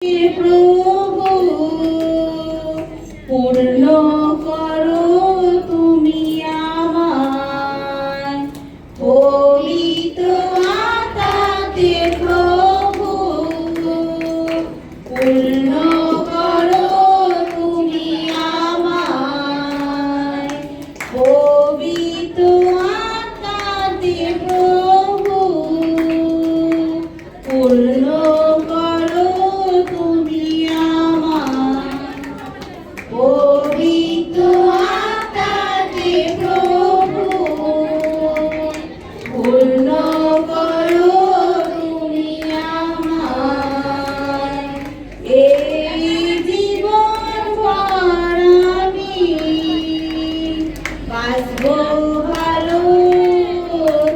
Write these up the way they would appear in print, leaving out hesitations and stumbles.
প্রভু পূর্ণ করো তুমি আমায় পবিত্র আত্মাতে প্রভু পূর্ণ করো তুমি আমায় পবিত্র আত্মাতে প্রভু পূর্ণ পবিত্র আত্মাতে প্রভু পূর্ণ করো তুমি আমায় এই জীবন ভর আমি বাঁচব ভালো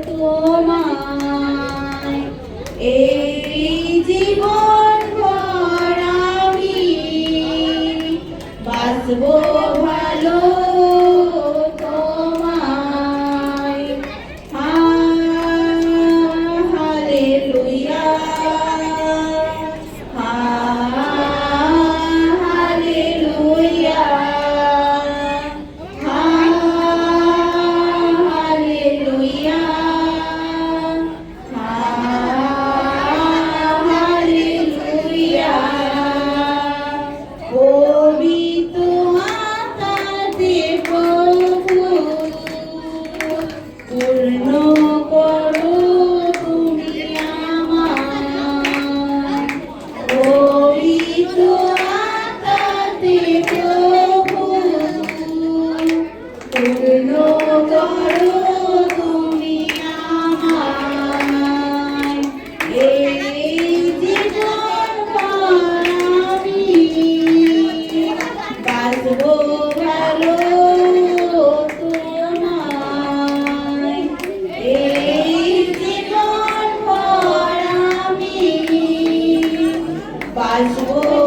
তোমায় এই জীবন ভর আমি বাঁচব ভালো তোমায় হালেলুয়া হালেলুয়া হালেলুয়া হালেলুয়া পবিত্র আত্মাতে প্রভু পূর্ণ করো তুমি আমায় পবিত্র আত্মাতে প্রভু পূর্ণ করো তুমি আমায় এই জীবন ভর আমি বাঁচব ভালো তোমায় এই জীবন ভর আমি বাঁচব